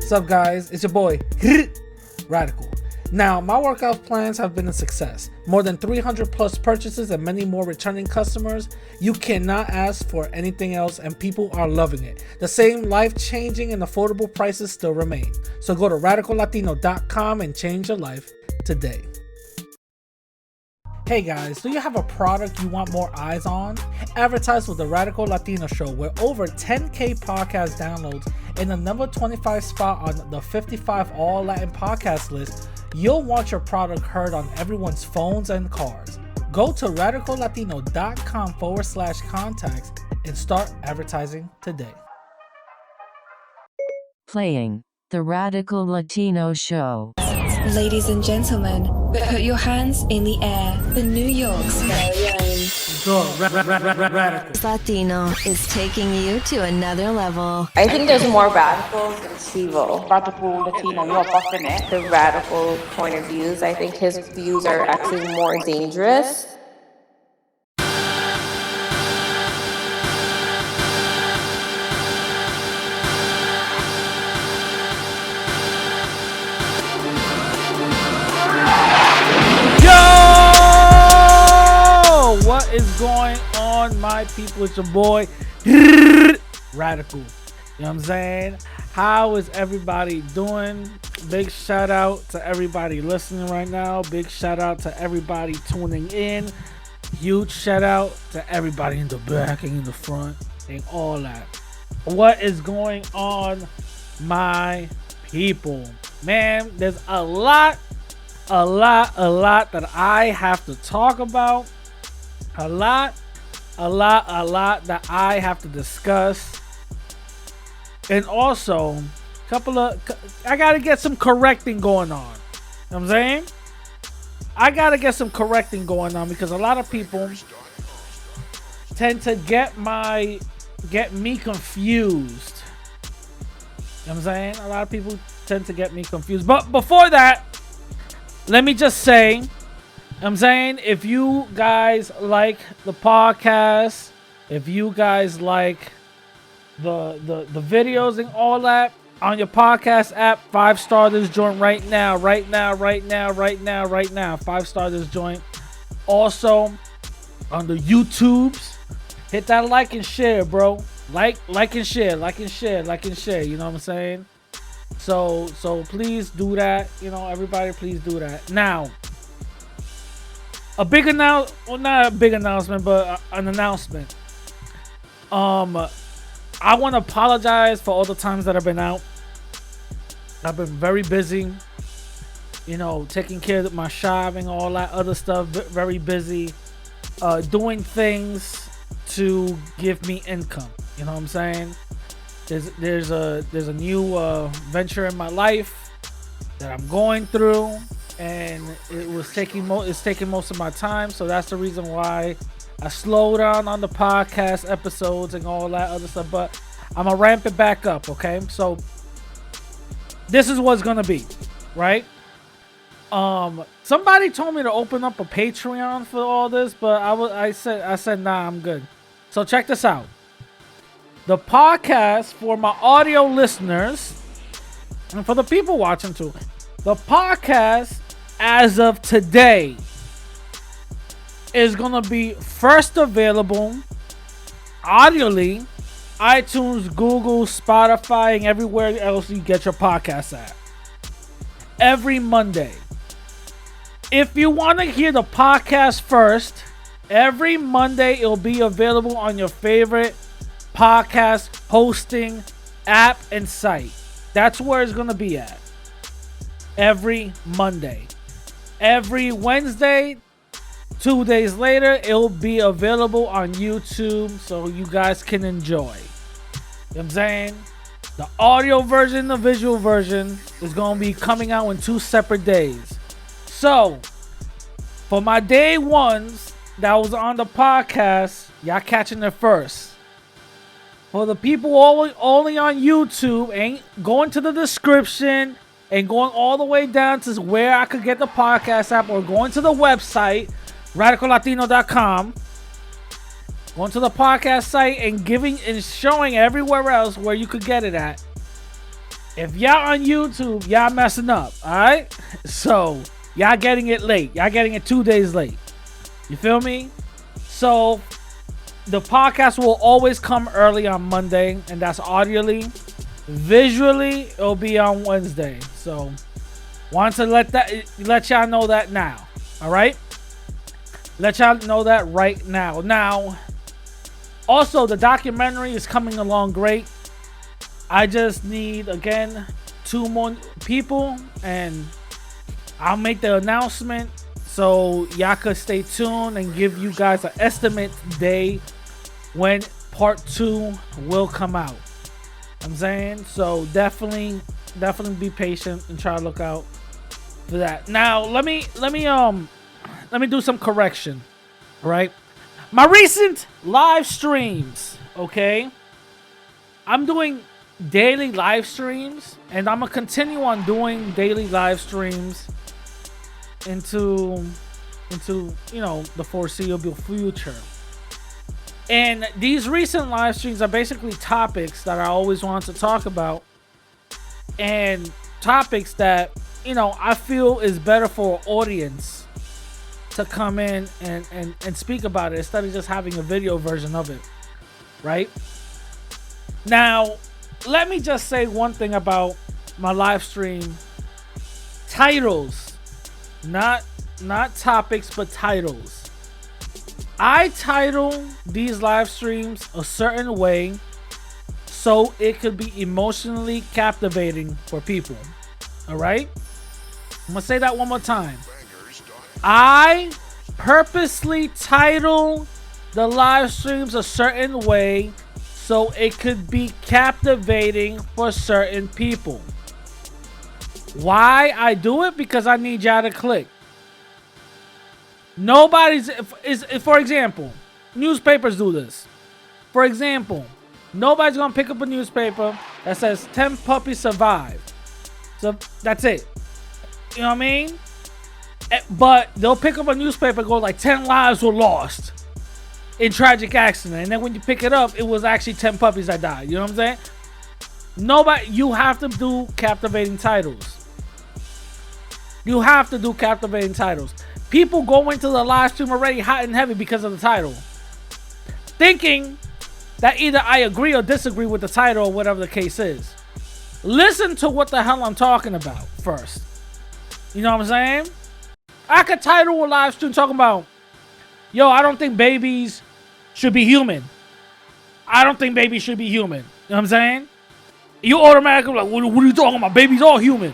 What's up, guys? It's your boy, Radical. Now, my workout plans have been a success. More than 300 plus purchases and many more returning customers. You cannot ask for anything else, and people are loving it. The same life-changing and affordable prices still remain. So go to radicallatino.com and change your life today. Hey guys, do you have a product you want more eyes on? Advertise with the Radical Latino Show, where over 10K podcast downloads and the number 25 spot on the 55 All Latin podcast list. You'll want your product heard on everyone's phones and cars. Go to radicallatino.com/contacts and start advertising today. Playing the Radical Latino Show. Ladies and gentlemen, put your hands in the air. The New York's very own Radical Latino is taking you to another level. I think there's more radicals than Steve-O. Radical Latino, you're buffing it. The radical point of views, I think his views are actually more dangerous. What is going on, my people? It's your boy Radical. You know what I'm saying? How is everybody doing? Big shout out to everybody listening right now. Big shout out to everybody tuning in. Huge shout out to everybody in the back and in the front and all that. What is going on, my people? Man, there's a lot that I have to talk about. A lot that I have to discuss. And also, I gotta get some correcting going on. You know what I'm saying? I gotta get some correcting going on because a lot of people tend to get me confused. You know what I'm saying? A lot of people tend to get me confused. But before that, let me just say, I'm saying, if you guys like the podcast, if you guys like the videos and all that on your podcast app, 5-star this joint right now. 5-star this joint. Also on the YouTubes, hit that like and share, bro. Like and share. You know what I'm saying? So please do that. You know, everybody, please do that. Now, a big not a big announcement, but an announcement. I want to apologize for all the times that I've been out. I've been very busy, you know, taking care of my shop and all that other stuff. Very busy, doing things to give me income. You know what I'm saying? There's a new venture in my life that I'm going through. And it's taking most of my time, so that's the reason why I slow down on the podcast episodes and all that other stuff. But I'm gonna ramp it back up, okay? So this is what's gonna be, right? Somebody told me to open up a Patreon for all this, but I said nah, I'm good. So check this out. The podcast, for my audio listeners and for the people watching too, the podcast, as of today, is gonna be first available audibly, iTunes, Google, Spotify, and everywhere else you get your podcast at. Every Monday. If you want to hear the podcast first, every Monday it'll be available on your favorite podcast hosting app and site. That's where it's gonna be at. Every Monday. Every Wednesday, 2 days later, it'll be available on YouTube so you guys can enjoy. You know what I'm saying? The audio version, the visual version is going to be coming out in 2 separate days. So, for my day ones that was on the podcast, y'all catching it first. For the people only on YouTube, ain't going to the description and going all the way down to where I could get the podcast app, or going to the website, radicallatino.com, going to the podcast site and showing everywhere else where you could get it at. If y'all on YouTube, y'all messing up, all right? So y'all getting it late. Y'all getting it 2 days late. You feel me? So the podcast will always come early on Monday, and that's audibly. Visually, it'll be on Wednesday. So want to let y'all know that now. All right? Let y'all know that right now. Now, also the documentary is coming along great. I just need, again, 2 more people, and I'll make the announcement so y'all could stay tuned and give you guys an estimate day when part 2 will come out. I'm saying, so definitely be patient and try to look out for that. Now, let me do some correction. All right, my recent live streams. Okay, I'm doing daily live streams, and I'm gonna continue on doing daily live streams into the foreseeable future. And these recent live streams are basically topics that I always wanted to talk about, and topics that I feel is better for an audience to come in and speak about it instead of just having a video version of it, right? Now, let me just say one thing about my live stream titles, not topics, but titles. I title these live streams a certain way so it could be emotionally captivating for people. All right? I'm gonna say that one more time. I purposely title the live streams a certain way so it could be captivating for certain people. Why I do it? Because I need y'all to click. For example, newspapers do this. For example, nobody's gonna pick up a newspaper that says 10 puppies survived. So that's it. You know what I mean? But they'll pick up a newspaper and go like 10 lives were lost in tragic accident. And then when you pick it up, it was actually 10 puppies that died. You know what I'm saying? You have to do captivating titles. You have to do captivating titles. People go into the live stream already hot and heavy because of the title, thinking that either I agree or disagree with the title or whatever the case is. Listen to what the hell I'm talking about first. You know what I'm saying? I could title a live stream talking about, yo, I don't think babies should be human. I don't think babies should be human. You know what I'm saying? You automatically like, what are you talking about? Babies are human.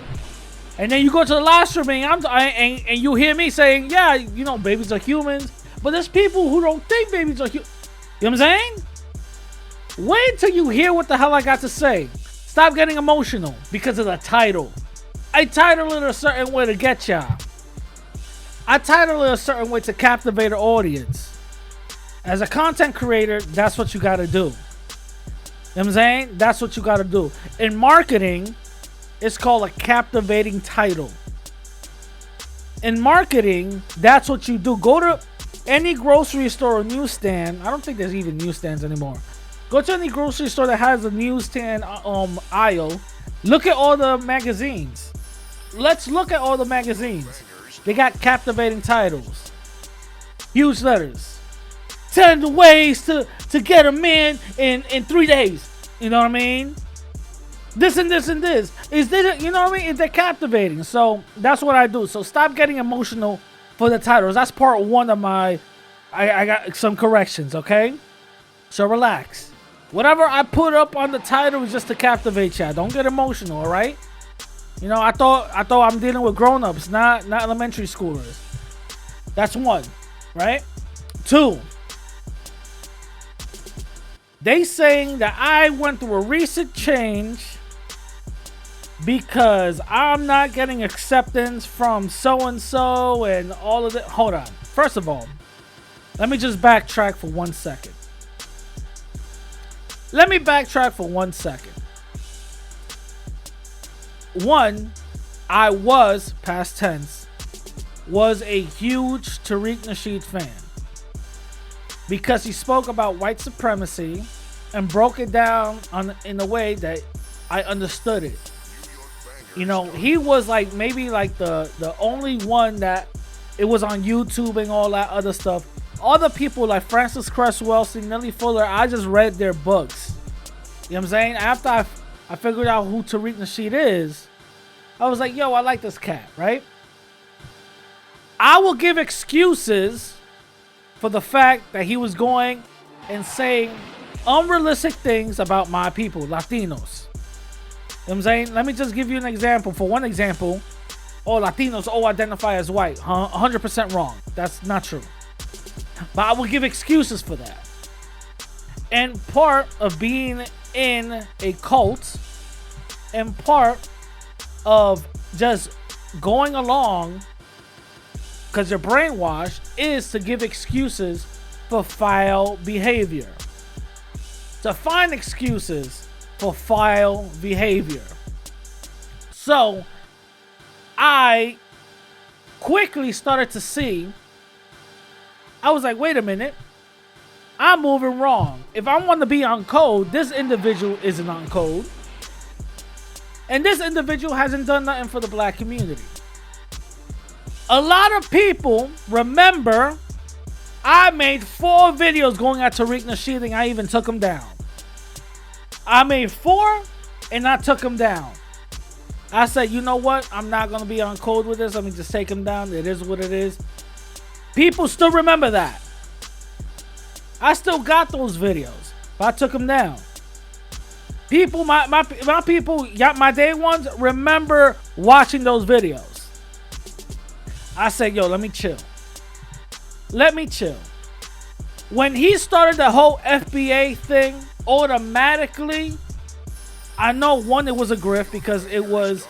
And then you go to the live stream and you hear me saying, yeah, babies are humans. But there's people who don't think babies are human. You know what I'm saying? Wait till you hear what the hell I got to say. Stop getting emotional because of the title. I title it a certain way to get y'all. I title it a certain way to captivate an audience. As a content creator, that's what you got to do. You know what I'm saying? That's what you got to do. In marketing, it's called a captivating title. In marketing, that's what you do. Go to any grocery store or newsstand. I don't think there's even newsstands anymore. Go to any grocery store that has a newsstand aisle. Look at all the magazines. Let's look at all the magazines. They got captivating titles. Huge letters. 10 ways to get a man in 3 days. You know what I mean? This and this and this. Is this, you know what I mean? They're captivating. So that's what I do. So stop getting emotional for the titles. That's part 1 of my, I got some corrections, okay? So relax. Whatever I put up on the title is just to captivate y'all. Don't get emotional, all right? I thought I'm dealing with grown-ups, not elementary schoolers. That's 1, right? 2. They saying that I went through a recent change because I'm not getting acceptance from so-and-so and all of it. Hold on. First of all, let me just backtrack for 1 second. Let me backtrack for 1 second. 1, I was, past tense, was a huge Tariq Nasheed fan. Because he spoke about white supremacy and broke it down in a way that I understood it. You know, he was like maybe like the only one that it was on YouTube and all that other stuff. Other people like Francis Cresswell, Nelly Fuller, I just read their books. You know what I'm saying? After I figured out who Tariq Nasheed is, I was like, yo, I like this cat, right? I will give excuses for the fact that he was going and saying unrealistic things about my people, Latinos. You know what I'm saying? Let me just give you an example. For one example, Latinos identify as white. 100% wrong. That's not true. But I will give excuses for that. And part of being in a cult and part of just going along because you're brainwashed is to give excuses for foul behavior. To find excuses for foul behavior. So I quickly started to see, I was like, wait a minute, I'm moving wrong. If I want to be on code, this individual isn't on code. And this individual hasn't done nothing for the black community. A lot of people remember I made 4 videos going at Tariq Nasheed and I even took him down. I made 4 and I took him down. I said, you know what? I'm not going to be on code with this. Let me just take him down. It is what it is. People still remember that. I still got those videos, but I took them down. People, my people, my day ones, remember watching those videos. I said, yo, let me chill. Let me chill. When he started the whole FBA thing, automatically, I know one, it was a grift because it was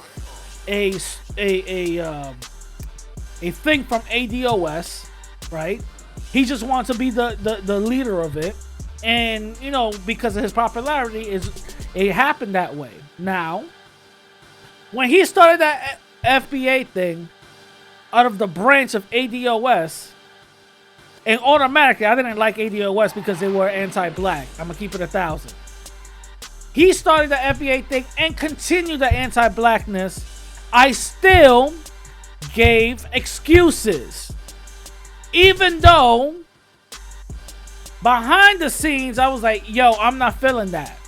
a thing from ADOS, right? He just wanted to be the leader of it. And, you know, because of his popularity, it happened that way. Now, when he started that FBA thing out of the branch of ADOS, and automatically, I didn't like ADOS because they were anti-black. I'm going to keep it 1,000. He started the FBA thing and continued the anti-blackness. I still gave excuses. Even though behind the scenes, I was like, yo, I'm not feeling that.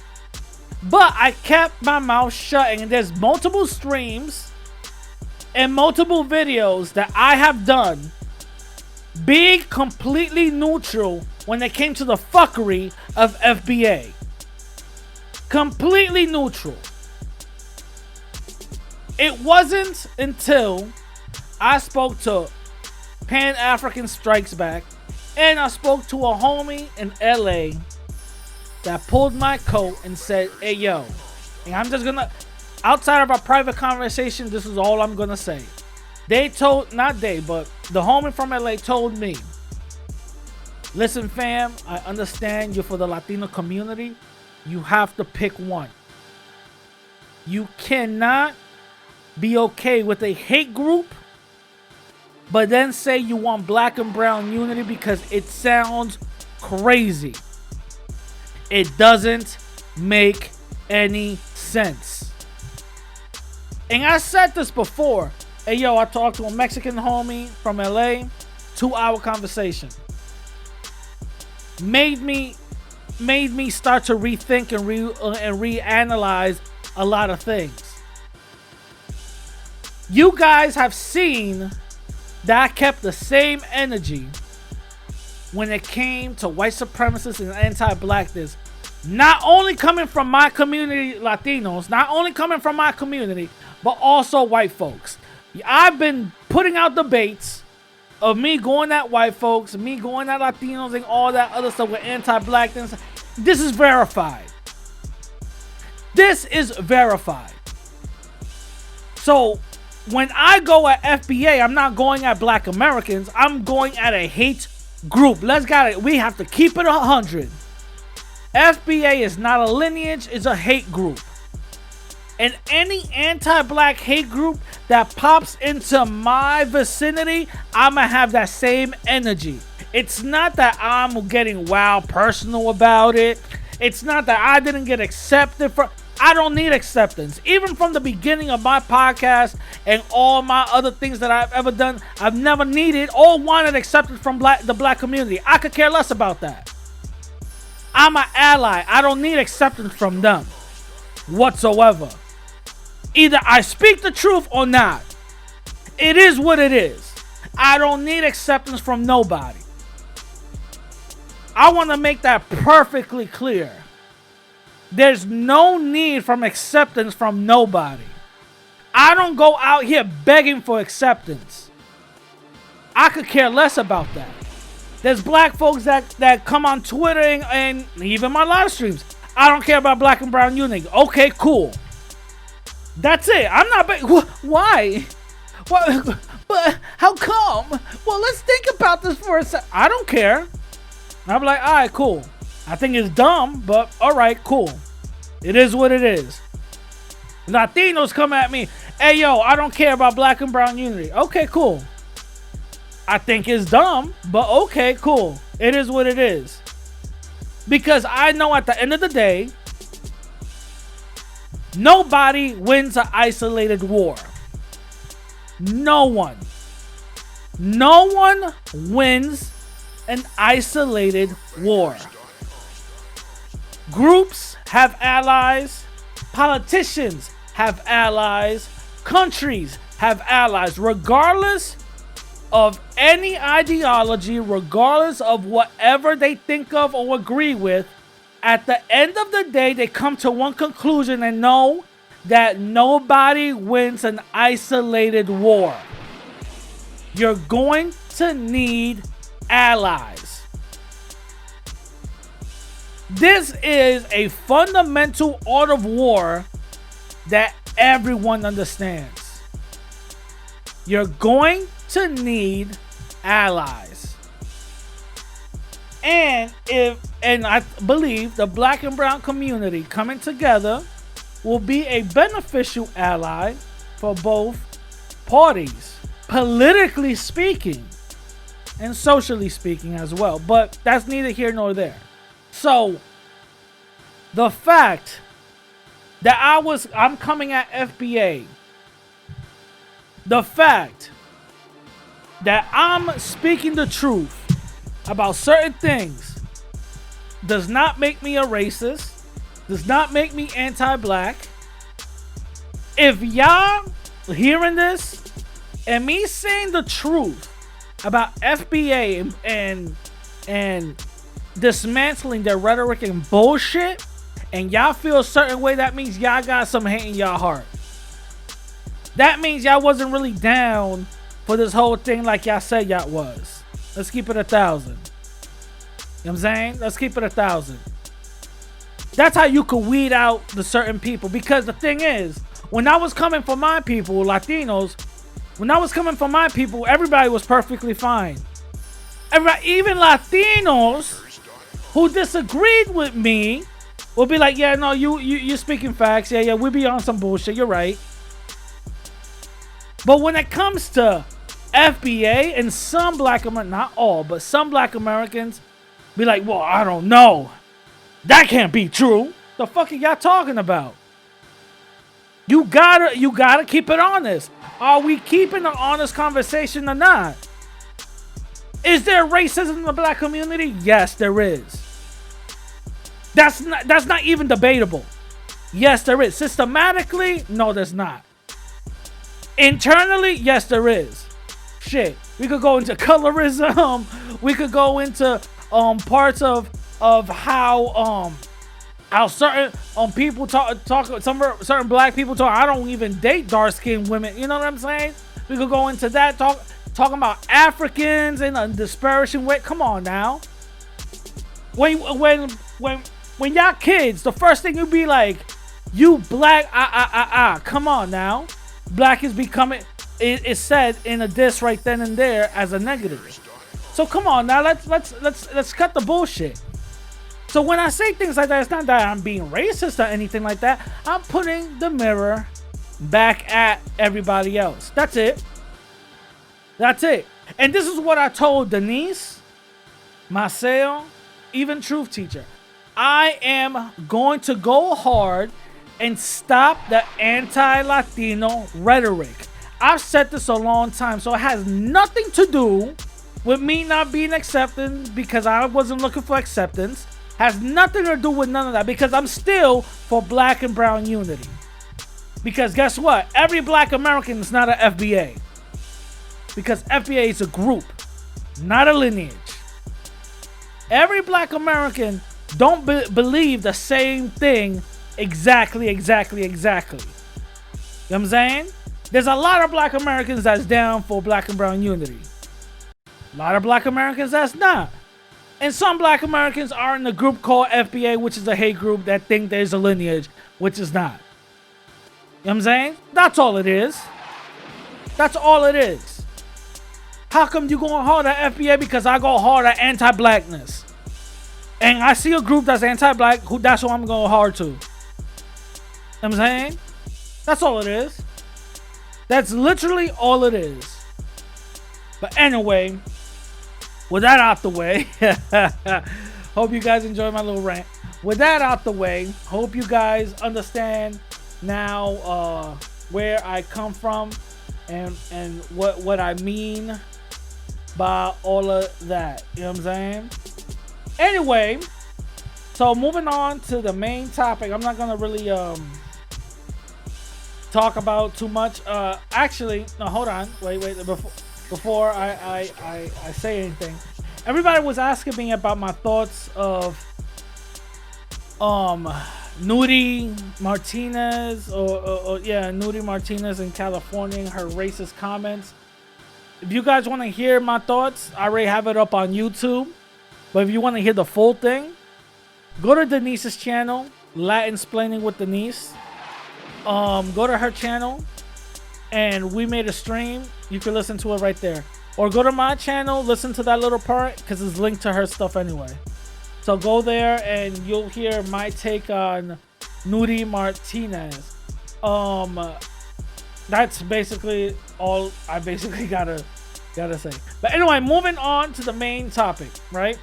But I kept my mouth shut, and there's multiple streams and multiple videos that I have done being completely neutral when it came to the fuckery of FBA. Completely neutral. It wasn't until I spoke to Pan-African Strikes Back and I spoke to a homie in LA that pulled my coat and said, hey yo, and I'm just gonna, outside of our private conversation, this is all I'm gonna say. They told, not they, but the homie from LA told me, listen fam, I understand you're for the Latino community. You have to pick one. You cannot be okay with a hate group, but then say you want black and brown unity because it sounds crazy. It doesn't make any sense. And I said this before. Hey, yo, I talked to a Mexican homie from LA. 2-hour conversation. Made me start to rethink and reanalyze a lot of things. You guys have seen that I kept the same energy when it came to white supremacists and anti-blackness. Not only coming from my community, Latinos, not only coming from my community, but also white folks. I've been putting out debates of me going at white folks, me going at Latinos and all that other stuff with anti-blackness. This is verified. This is verified. So when I go at FBA, I'm not going at black Americans. I'm going at a hate group. We have to keep it 100. FBA is not a lineage, it's a hate group. And any anti-black hate group that pops into my vicinity, I'ma have that same energy. It's not that I'm getting wild personal about it. It's not that I didn't get accepted for. I don't need acceptance. Even from the beginning of my podcast and all my other things that I've ever done, I've never needed or wanted acceptance from the black community. I could care less about that. I'm an ally. I don't need acceptance from them whatsoever. Either I speak the truth or not. It is what it is. I don't need acceptance from nobody. I want to make that perfectly clear. There's no need from acceptance from nobody. I don't go out here begging for acceptance. I could care less about that. There's black folks that come on Twitter and even my live streams. I don't care about black and brown unity. Okay, cool. That's it. I'm not why? What? But how come? Well, let's think about this for a second. I don't care. I'm like, all right, cool. I think it's dumb, but all right, cool. It is what it is. Latinos come at me. Hey, yo, I don't care about black and brown unity. Okay, cool. I think it's dumb, but okay, cool. It is what it is. Because I know at the end of the day, nobody wins an isolated war. No one. No one wins an isolated war. Groups have allies. Politicians have allies. Countries have allies. Regardless of any ideology, regardless of whatever they think of or agree with, at the end of the day, they come to one conclusion and know that nobody wins an isolated war. You're going to need allies. This is a fundamental art of war that everyone understands. You're going to need allies. And I believe the black and brown community coming together will be a beneficial ally for both parties, politically speaking and socially speaking as well. But that's neither here nor there. So the fact that I'm coming at FBA, the fact that I'm speaking the truth about certain things does not make me a racist, does not make me anti-black. If y'all hearing this and me saying the truth about FBA and dismantling their rhetoric and bullshit, and y'all feel a certain way, that means y'all got some hate in y'all heart. That means y'all wasn't really down for this whole thing like y'all said y'all was. Let's keep it 1,000. You know what I'm saying? Let's keep it 1,000. That's how you can weed out the certain people. Because the thing is, when I was coming for my people, Latinos, when I was coming for my people, everybody was perfectly fine. Everybody, even Latinos who disagreed with me will be like, yeah, no, you're speaking facts. Yeah, we be on some bullshit. You're right. But when it comes to FBA and some black Americans, not all, but some black Americans be like, well, I don't know. That can't be true. The fuck are y'all talking about? You gotta keep it honest. Are we keeping an honest conversation or not? Is there racism in the black community? Yes, there is. That's not even debatable. Yes, there is. Systematically, no, there's not. Internally, yes, there is. Shit, we could go into colorism. We could go into parts of how certain people talk certain black people talk. I don't even date dark-skinned women. You know what I'm saying? We could go into that talking about Africans in a disparaging way. Come on now. When y'all kids, the first thing you be like, you black, come on now. Black is becoming, it's said in a diss right then and there as a negative. So come on now, let's cut the bullshit. So when I say things like that, it's not that I'm being racist or anything like that. I'm putting the mirror back at everybody else. That's it. That's it. And this is what I told Denise, Marcel, even Truth Teacher. I am going to go hard and stop the anti-Latino rhetoric. I've said this a long time, so it has nothing to do with me not being accepted because I wasn't looking for acceptance. Has nothing to do with none of that because I'm still for black and brown unity. Because guess what? Every black American is not an FBA. Because FBA is a group, not a lineage. Every black American don't believe the same thing exactly. You know what I'm saying? There's a lot of black Americans that's down for black and brown unity. A lot of black Americans that's not. And some black Americans are in a group called FBA, which is a hate group that think there's a lineage, which is not. You know what I'm saying? That's all it is. That's all it is. How come you going hard at FBA? Because I go hard at anti-blackness. And I see a group that's anti-black, that's what I'm going hard to. You know what I'm saying? That's all it is. That's literally all it is. But anyway, with that out the way, hope you guys enjoy my little rant. With that out the way, hope you guys understand now where I come from and what I mean by all of that. You know what I'm saying? Anyway, so moving on to the main topic. I'm not gonna really talk about too much. Actually, no, hold on. Wait. Before I say anything, everybody was asking me about my thoughts of Nudie Martinez Nudie Martinez in California and her racist comments. If you guys want to hear my thoughts, I already have it up on YouTube. But if you want to hear the full thing, go to Denise's channel, Latin Splaining with Denise. Go to her channel, and we made a stream. You can listen to it right there. Or go to my channel, listen to that little part, because it's linked to her stuff anyway. So go there, and you'll hear my take on Nudie Martinez. That's basically all I basically gotta say. But anyway, moving on to the main topic, right?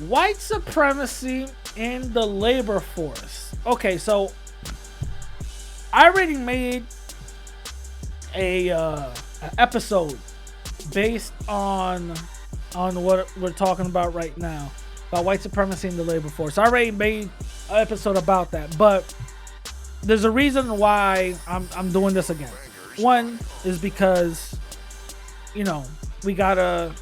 White supremacy in the labor force. Okay, so I already made a episode based on what we're talking about right now, about white supremacy in the labor force. I already made an episode about that, but there's a reason why I'm doing this again. One is because, you know, we gotta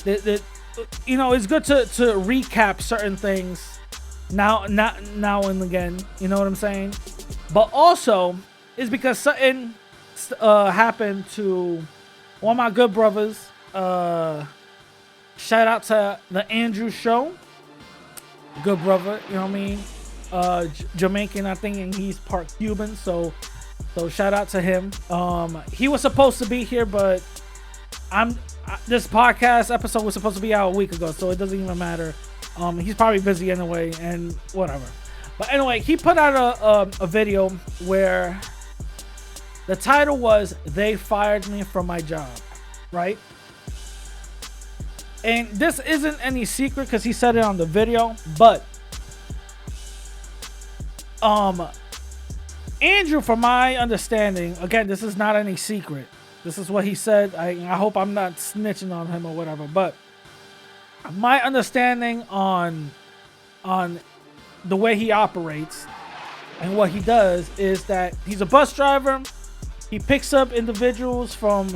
it's good to recap certain things now and again, you know what I'm saying? But also is because something happened to one of my good brothers. Shout out to the Andrew Show, good brother, you know what I mean? Jamaican, I think, and he's part Cuban, so shout out to him. He was supposed to be here, but this podcast episode was supposed to be out a week ago, so it doesn't even matter. He's probably busy anyway, and whatever. But anyway, he put out a video where the title was "They Fired Me from My Job," right? And this isn't any secret because he said it on the video, but Andrew, from my understanding, again, this is not any secret. This is what he said. I hope I'm not snitching on him or whatever, but my understanding on the way he operates and what he does is that he's a bus driver. He picks up individuals from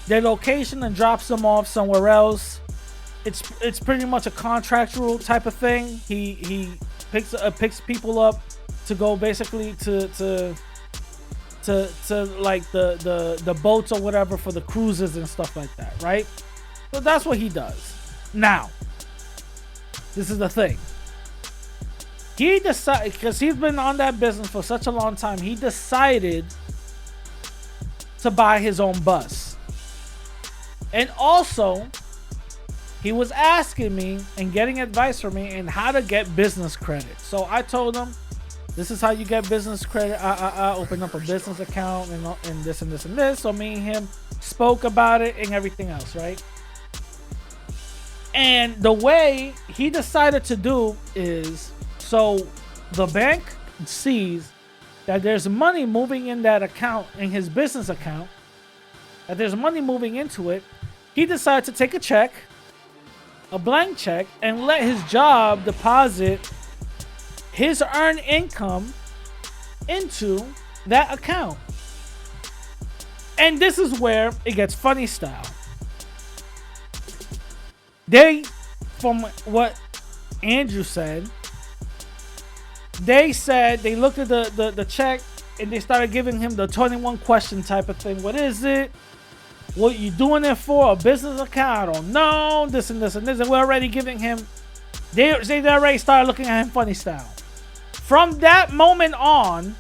their location and drops them off somewhere else. It's pretty much a contractual type of thing. He picks people up to go basically to like the boats or whatever for the cruises and stuff like that, right? So that's what he does. Now, this is the thing. He decided, because he's been on that business for such a long time, he decided to buy his own bus. And also, he was asking me and getting advice from me on how to get business credit. So I told him, this is how you get business credit. I opened up a business account and this and this and this. So me and him spoke about it and everything else, right? And the way he decided to do is, so the bank sees that there's money moving in that account, in his business account, that there's money moving into it, he decided to take a check, a blank check, and let his job deposit his earned income into that account. And this is where it gets funny style. They, from what Andrew said, they said they looked at the check and they started giving him the 21 question type of thing. What is it? What you doing it for? A business account? I don't know. This and this and this. And we're already giving him, they already started looking at him funny style. From that moment on,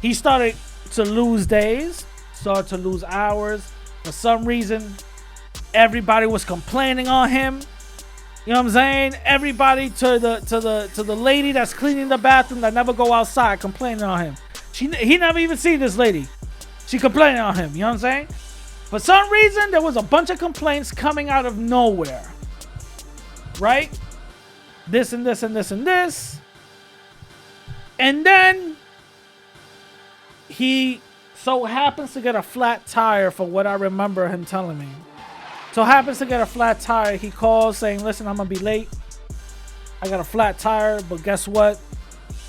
he started to lose days, started to lose hours. For some reason, everybody was complaining on him. You know what I'm saying? Everybody to the lady that's cleaning the bathroom that never go outside complaining on him. He never even see this lady. She complaining on him. You know what I'm saying? For some reason, there was a bunch of complaints coming out of nowhere. Right? This and this and this and this. And then he so happens to get a flat tire, for what I remember him telling me. So happens to get a flat tire. He calls saying, listen, I'm gonna be late. I got a flat tire, but guess what?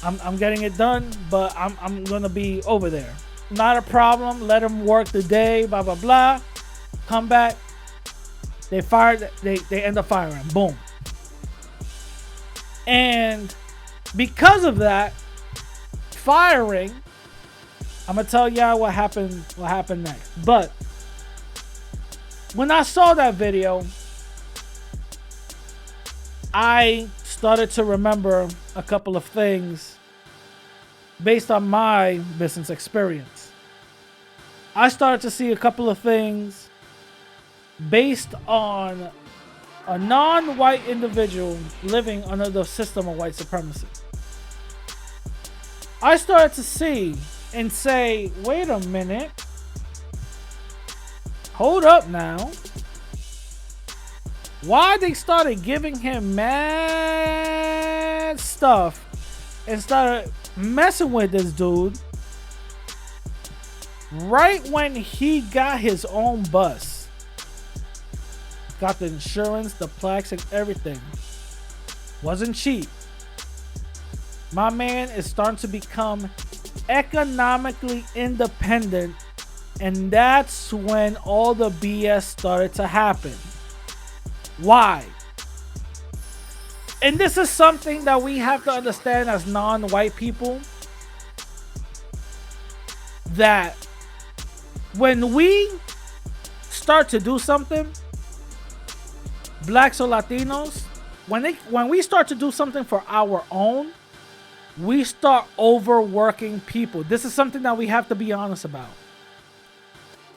I'm getting it done, but I'm gonna be over there. Not a problem. Let him work the day, blah blah blah. Come back. They end up firing him. Boom. And because of that firing, I'm gonna tell y'all what happened next. But when I saw that video, I started to remember a couple of things based on my business experience. I started to see a couple of things based on a non-white individual living under the system of white supremacy. I started to see and say, wait a minute. Hold up now. Why they started giving him mad stuff and started messing with this dude right when he got his own bus. Got the insurance, the plaques, and everything. Wasn't cheap. My man is starting to become economically independent, and that's when all the BS started to happen. Why? And this is something that we have to understand as non-white people, that when we start to do something, blacks or Latinos, when we start to do something for our own, we start overworking people. This is something that we have to be honest about.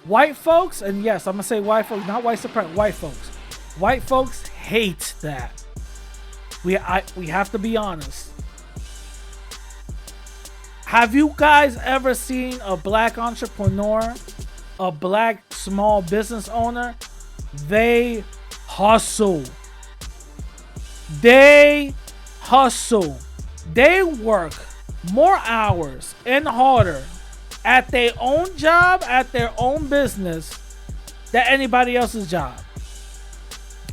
White folks, and yes, I'm gonna say white folks, not white supremacy, white folks. White folks hate that. We have to be honest. Have you guys ever seen a black entrepreneur, a black small business owner? They hustle. They hustle. They work more hours and harder at their own job, at their own business, than anybody else's job.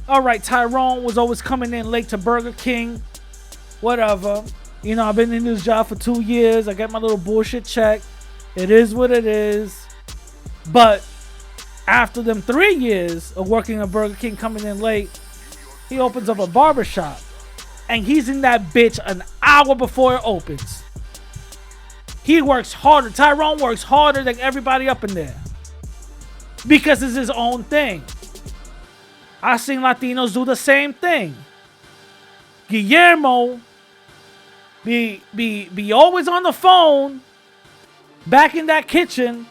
All right, Tyrone was always coming in late to Burger King. Whatever. You know, I've been in this job for 2 years. I get my little bullshit check. It is what it is. But after them 3 years of working at Burger King, coming in late, he opens up a barbershop. And he's in that bitch an hour before it opens. He works harder. Tyrone works harder than everybody up in there. Because it's his own thing. I've seen Latinos do the same thing. Guillermo be always on the phone, back in that kitchen,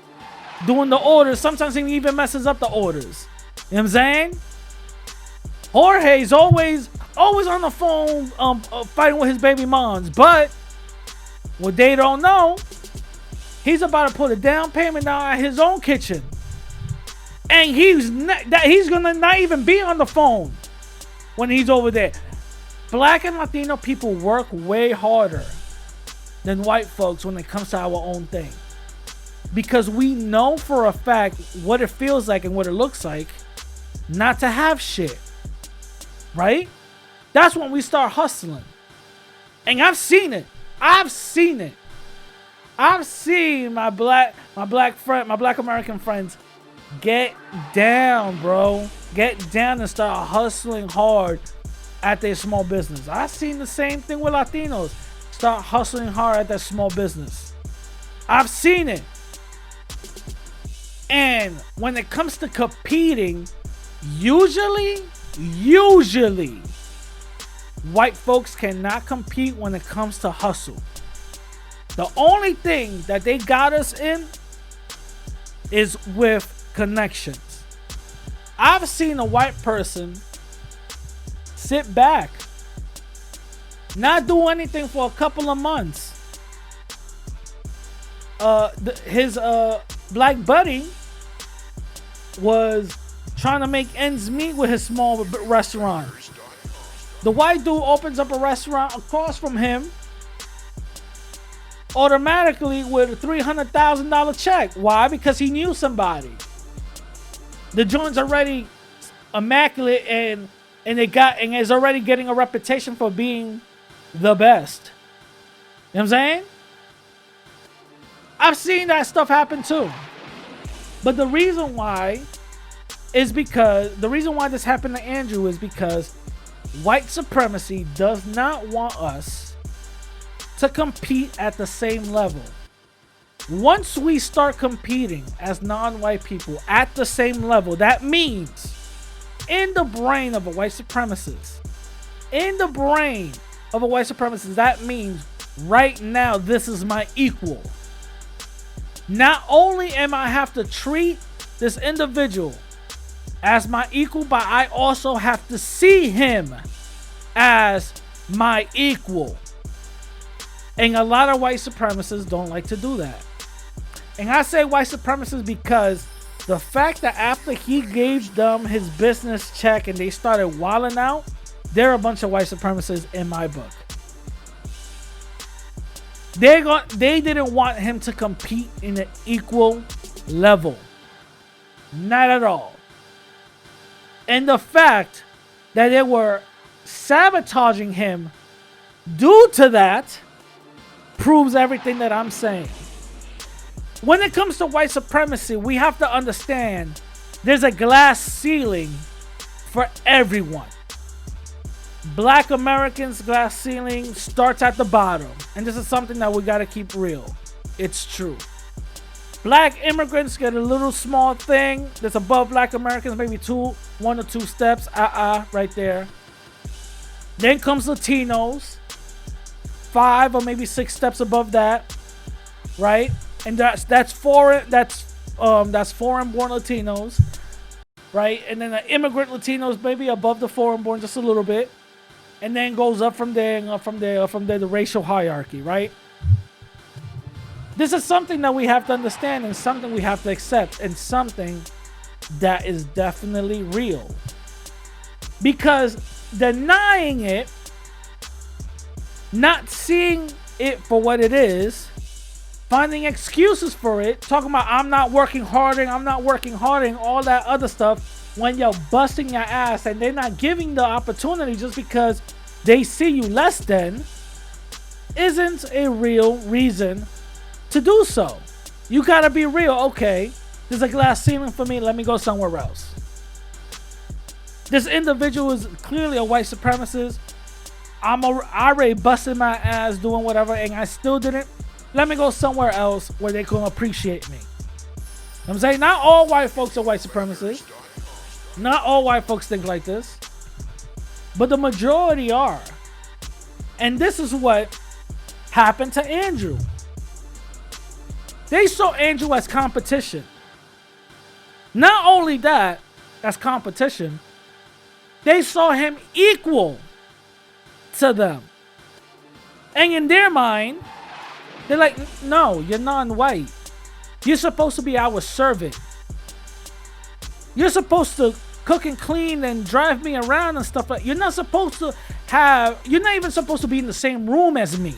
doing the orders. Sometimes he even messes up the orders. You know what I'm saying? Jorge's always on the phone fighting with his baby moms. But what they don't know, he's about to put a down payment down at his own kitchen. And he's gonna not even be on the phone when he's over there. Black and Latino people work way harder than white folks when it comes to our own thing. Because we know for a fact what it feels like and what it looks like not to have shit. Right? That's when we start hustling. And I've seen it. I've seen my black American friends get down, bro. Get down and start hustling hard at their small business. I've seen the same thing with Latinos. Start hustling hard at their small business. I've seen it. And when it comes to competing, usually, white folks cannot compete when it comes to hustle. The only thing that they got us in is with connections. I've seen a white person sit back, not do anything for a couple of months. His black buddy was trying to make ends meet with his small restaurant. The white dude opens up a restaurant across from him automatically with a $300,000 check. Why? Because he knew somebody. The joint's already immaculate and is already getting a reputation for being the best. You know what I'm saying? I've seen that stuff happen too. But the reason why this happened to Andrew is because white supremacy does not want us to compete at the same level. Once we start competing as non-white people at the same level, that means in the brain of a white supremacist, that means right now this is my equal. Not only am I have to treat this individual as my equal, but I also have to see him as my equal. And a lot of white supremacists don't like to do that. And I say white supremacists because the fact that after he gave them his business check and they started wilding out, they're a bunch of white supremacists in my book. They didn't want him to compete in an equal level. Not at all. And the fact that they were sabotaging him due to that proves everything that I'm saying. When it comes to white supremacy, we have to understand there's a glass ceiling for everyone. Black Americans' glass ceiling starts at the bottom. And this is something that we got to keep real. It's true. Black immigrants get a little small thing that's above black Americans, maybe 1 or 2 steps. Right there. Then comes Latinos. 5 or maybe 6 steps above that. Right? And that's foreign born Latinos. Right? And then the immigrant Latinos maybe above the foreign born just a little bit. And then goes up from there and from there, the racial hierarchy, right? This is something that we have to understand and something we have to accept and something that is definitely real. Because denying it, not seeing it for what it is, finding excuses for it, talking about I'm not working harder, and all that other stuff, when you're busting your ass and they're not giving the opportunity just because they see you less than, isn't a real reason to do so. You gotta be real. Okay, there's a glass ceiling for me, let me go somewhere else. This individual is clearly a white supremacist. I already busted my ass doing whatever and I still didn't. Let me go somewhere else where they can appreciate me. I'm saying not all white folks are white supremacists. Not all white folks think like this. But the majority are. And this is what happened to Andrew. They saw Andrew as competition. Not only that, as competition, they saw him equal to them. And in their mind, they're like, no, you're non-white. You're supposed to be our servant. You're supposed to cook and clean and drive me around and stuff like. You're not even supposed to be in the same room as me,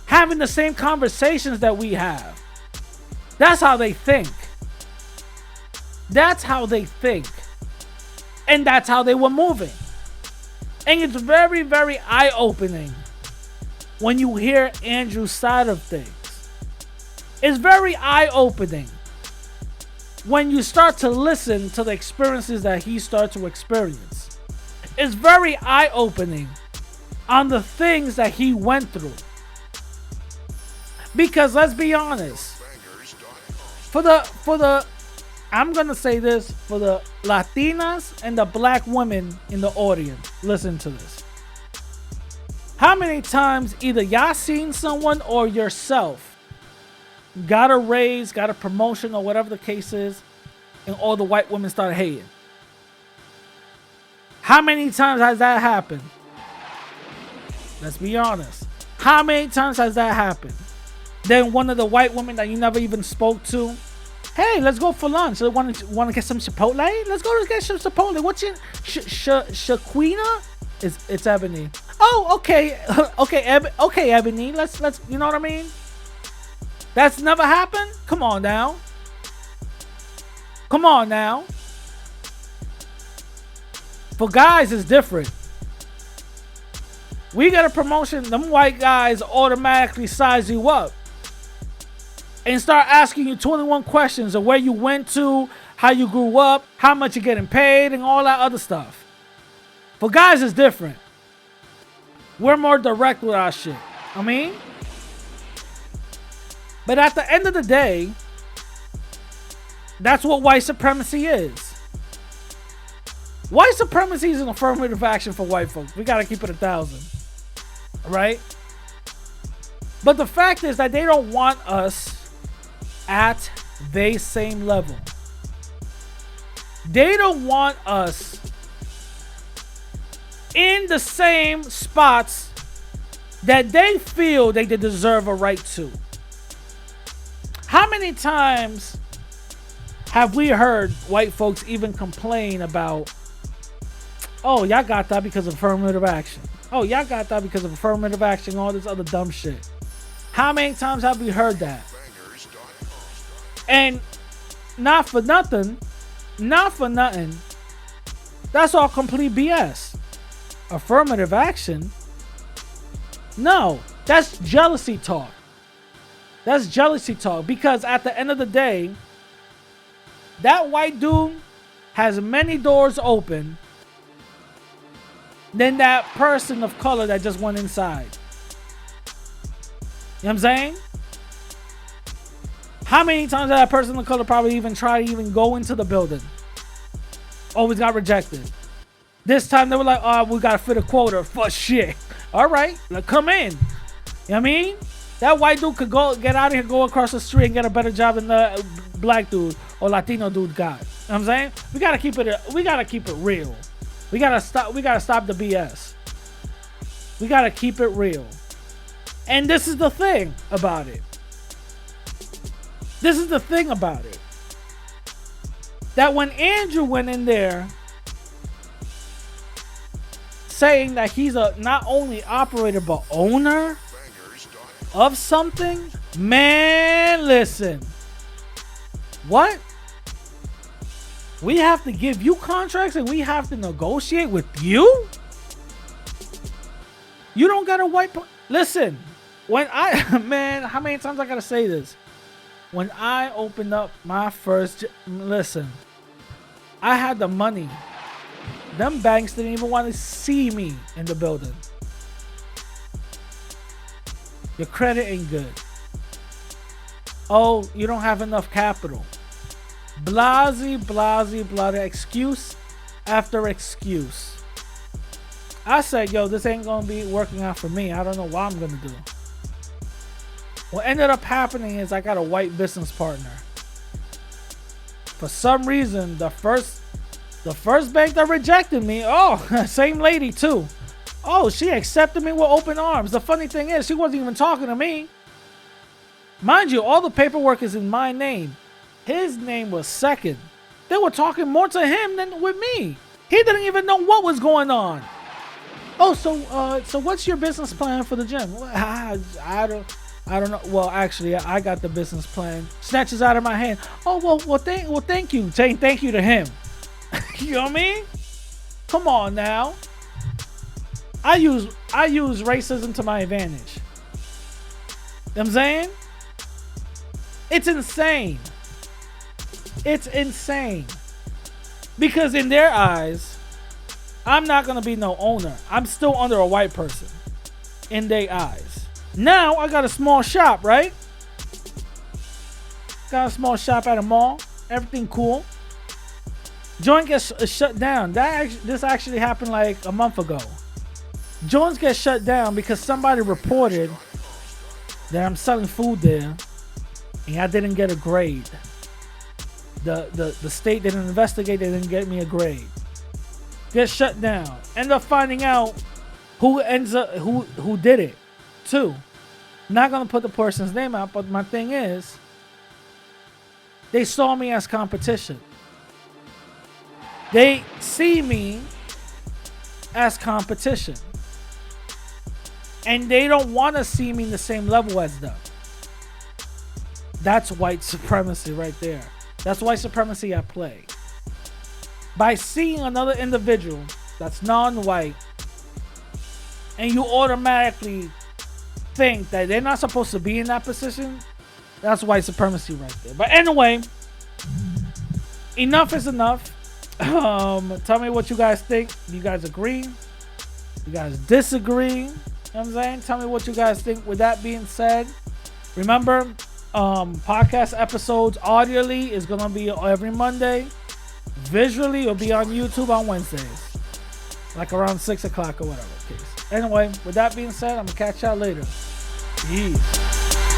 having the same conversations that we have. That's how they think. That's how they think. And that's how they were moving. And it's very, very eye-opening when you hear Andrew's side of things. It's very eye-opening when you start to listen to the experiences that he starts to experience. It's very eye-opening on the things that he went through. Because let's be honest, for the I'm gonna say this, for the Latinas and the black women in the audience, listen to this. How many times either y'all seen someone or yourself got a raise, got a promotion, or whatever the case is, and all the white women started hating? How many times has that happened? Let's be honest. How many times has that happened? Then one of the white women that you never even spoke to, hey, let's go for lunch. Want to get some Chipotle? Let's go get some Chipotle. What's your Shaquina? It's Ebony. Oh, okay, okay, Ebony. Let's. You know what I mean? That's never happened. Come on now. Come on now. For guys, it's different. We get a promotion. Them white guys automatically size you up and start asking you 21 questions of where you went to, how you grew up, how much you're getting paid, and all that other stuff. For guys, it's different. We're more direct with our shit. I mean, but at the end of the day, that's what white supremacy is. White supremacy is an affirmative action for white folks. We gotta keep it 1,000. Right? But the fact is that they don't want us at the same level. They don't want us in the same spots that they feel they deserve a right to. How many times have we heard white folks even complain about, oh, y'all got that because of affirmative action. Oh, y'all got that because of affirmative action, all this other dumb shit. How many times have we heard that? And not for nothing, that's all complete BS. Affirmative action? No, that's jealousy talk. That's jealousy talk, because at the end of the day, that white dude has many doors open than that person of color that just went inside. You know what I'm saying? How many times that person of color probably even tried to even go into the building? Always got rejected. This time they were like, oh, we got to fit a quota for shit. All right, like, come in. You know what I mean? That white dude could go get out of here, go across the street and get a better job than the black dude or Latino dude got. You know what I'm saying? We got to keep it real. We got to stop the BS. We got to keep it real. And this is the thing about it. This is the thing about it. That when Andrew went in there saying that he's a not only operator but owner of something, man, listen. What? We have to give you contracts and we have to negotiate with you? You don't got a white... Listen, when I... Man, how many times I gotta say this? When I opened up my first... Listen, I had the money. Them banks didn't even want to see me in the building. Your credit ain't good. Oh, you don't have enough capital. Blasey. Excuse after excuse. I said, yo, this ain't gonna be working out for me. I don't know what I'm gonna do. What ended up happening is I got a white business partner. For some reason, the first bank that rejected me, oh, same lady too. Oh, she accepted me with open arms. The funny thing is, she wasn't even talking to me. Mind you, all the paperwork is in my name. His name was second. They were talking more to him than with me. He didn't even know what was going on. Oh, so what's your business plan for the gym? Well, I don't know. Well, actually, I got the business plan. Snatches out of my hand. Oh, well, thank you. Saying thank you to him. You know what I mean? Come on now. I use racism to my advantage. You know what I'm saying? It's insane. It's insane. Because in their eyes, I'm not going to be no owner. I'm still under a white person. In their eyes. Now, I got a small shop, right? Got a small shop at a mall. Everything cool. Joint gets shut down. This actually happened like a month ago. Jones gets shut down because somebody reported that I'm selling food there and I didn't get a grade. The state didn't investigate. They didn't get me a grade. Get shut down. End up finding out who did it too. Not gonna put the person's name out, but my thing is, they saw me as competition. They see me as competition. And they don't want to see me in the same level as them. That's white supremacy right there. That's white supremacy at play. By seeing another individual that's non-white, and you automatically think that they're not supposed to be in that position, that's white supremacy right there. But anyway, enough is enough. Tell me what you guys think. Do you guys agree? You guys disagree? You know what I'm saying? Tell me what you guys think. With that being said, remember, podcast episodes audioly is gonna be every Monday. Visually, it'll be on YouTube on Wednesdays, like around 6 o'clock or whatever. Anyway, with that being said, I'm gonna catch y'all later. Peace.